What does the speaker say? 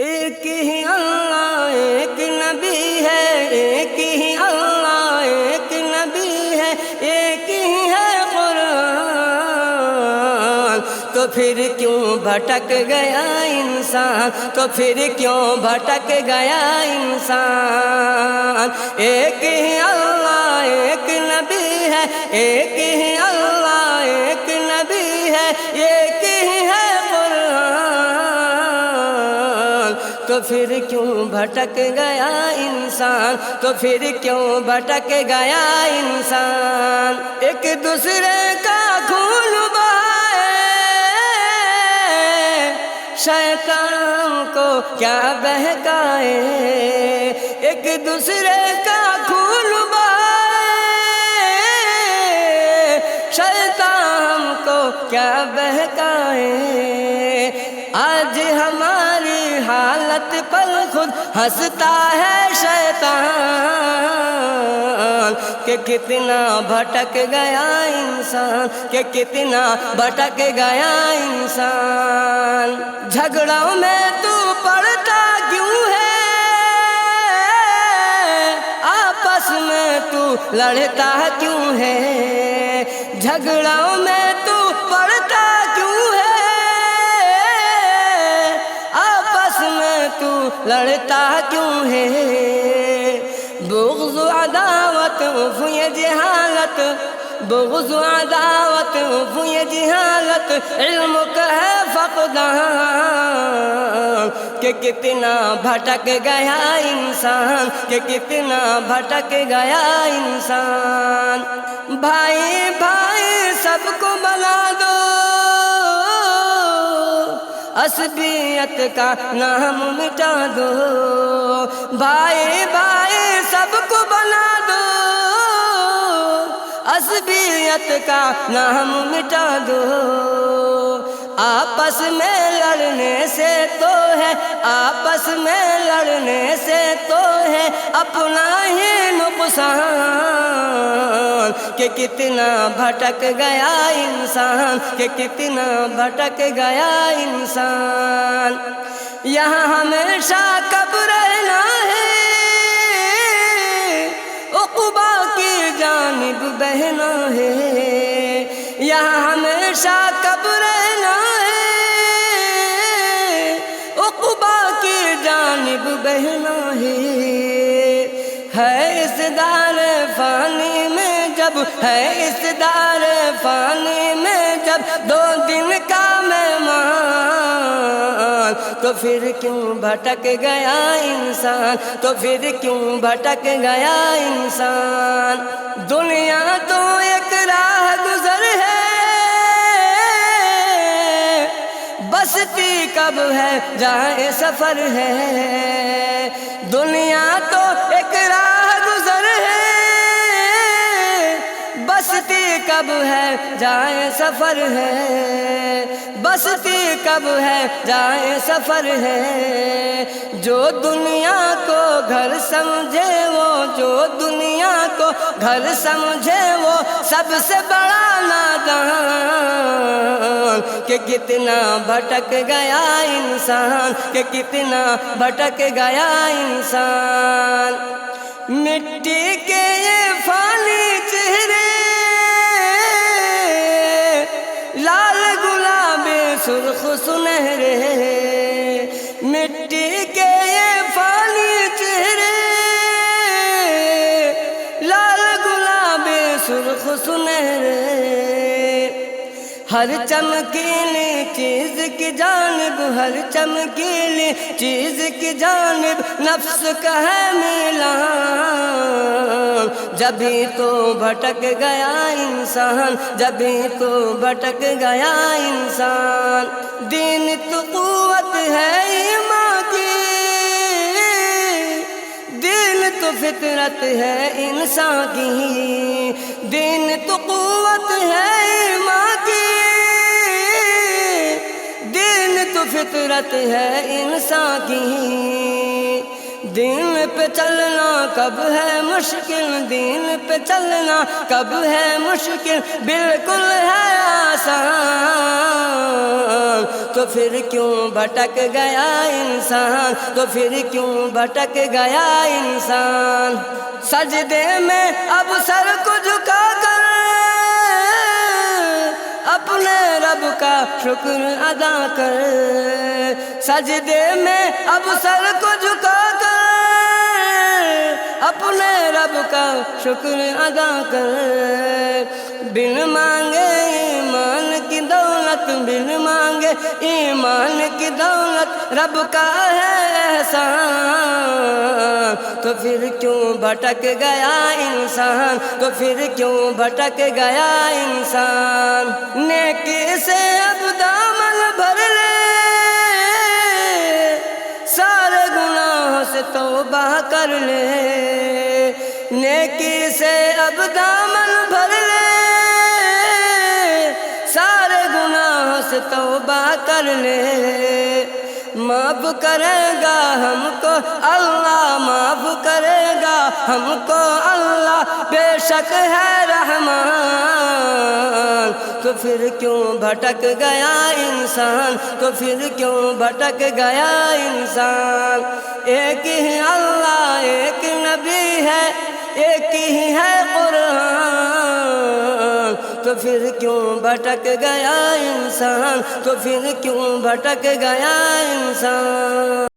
ایک ہی اللہ ایک نبی ہے، ایک ہی اللہ ایک نبی ہے، ایک ہی ہے قرآن۔ تو پھر کیوں بھٹک گیا انسان، تو پھر کیوں بھٹک گیا انسان۔ ایک ہی اللہ ایک نبی ہے، ایک ہی اللہ ایک نبی ہے، ایک ہی ہے قرآن۔ تو پھر کیوں بھٹک گیا انسان، تو پھر کیوں بھٹک گیا انسان۔ ایک دوسرے کا خون بہائے شیطان کو کیا بہکائے، ایک دوسرے کا خون بہائے شیطان کو کیا بہکائے۔ آج ہماری حالت پر خود ہنستا ہے شیطان کہ کتنا بھٹک گیا انسان، کہ کتنا بھٹک گیا انسان۔ جھگڑوں میں تو پڑتا کیوں ہے، آپس میں تو لڑتا کیوں ہے، جھگڑوں میں تو پڑتا کیوں ہے، تو لڑتا کیوں ہے۔ بغض عداوت یہ جہالت، بغض عداوت یہ جہالت، علم کا ہے فقدان کہ کتنا بھٹک گیا انسان، کہ کتنا بھٹک گیا انسان۔ بھائی بھائی سب کو بنا دو، عصبیت کا نام مٹا دو، بھائی بھائی سب کو بنا دو، عصبیت کا نام مٹا دو۔ آپس میں لڑنے سے تو ہے، آپس میں لڑنے سے تو ہے اپنا ہی نقصان کہ کتنا بھٹک گیا انسان، کہ کتنا بھٹک گیا انسان۔ یہاں ہمیشہ کب رہنا ہے، عقبہ کی جانب بہنا ہے، یہاں ہمیشہ کب رہنا ہے، عقبہ کی جانب بہنا ہے۔ اس دار فانی میں جب، ہے اس دار فانی میں جب دو دن کا مہمان، تو پھر کیوں بھٹک گیا انسان، تو پھر کیوں بھٹک گیا انسان۔ دنیا تو ایک راہ گزر ہے، بستی کب ہے جہاں سفر ہے، دنیا تو ایک راہ گزر ہے، بستی کب ہے جہاں سفر ہے، بستی کب ہے جہاں سفر ہے۔ جو دنیا کو گھر سمجھے وہ، جو دنیا کو گھر سمجھے وہ سب سے بڑا نادان کہ کتنا بھٹک گیا انسان، کہ کتنا بھٹک گیا انسان۔ مٹی کے یہ فانی چہرے، لال گلابی سرخ سنہرے، مٹی کے یہ فانی چہرے، لال گلابی سرخ سنہرے، ہر چمکیلی چیز کی جانب، ہر چمکیلی چیز کی جانب نفس کا ہے میلان، جبھی تو بھٹک گیا انسان، جبھی تو بھٹک گیا انسان۔ دین تو قوت ہے ایمان کی، دین تو فطرت ہے انسان کی، دین تو قوت ہے ایمان کی، دین تو فطرت ہے انسان کی، دین پہ چلنا کب ہے مشکل، دین پہ چلنا کب ہے مشکل، بالکل ہے آسان، تو پھر کیوں بھٹک گیا انسان، تو پھر کیوں بھٹک گیا انسان۔ سجدے میں اب سر کو جھکا کر اپنے رب کا شکر ادا کر، سجدے میں اب سر کو جھکا کر اپنے رب کا شکر ادا کر، بن مانگے ایمان کی دولت، بن مانگے ایمان کی دولت رب کا ہے احسان، تو پھر کیوں بھٹک گیا انسان، تو پھر کیوں بھٹک گیا انسان۔ نیکی سے اب دامن بھر لے، سارے گناہوں سے توبہ کر لے، نیکی سے اب دامن بھر لے، سارے گناہوں سے توبہ کر لے، معاف کرے گا ہم کو اللہ، معاف کرے گا ہم کو اللہ، بے شک ہے رحمان، تو پھر کیوں بھٹک گیا انسان، تو پھر کیوں بھٹک گیا انسان۔ ایک ہی اللہ، ایک نبی ہے، ایک ہی ہے قرآن، تو پھر کیوں بھٹک گیا انسان، تو پھر کیوں بھٹک گیا انسان۔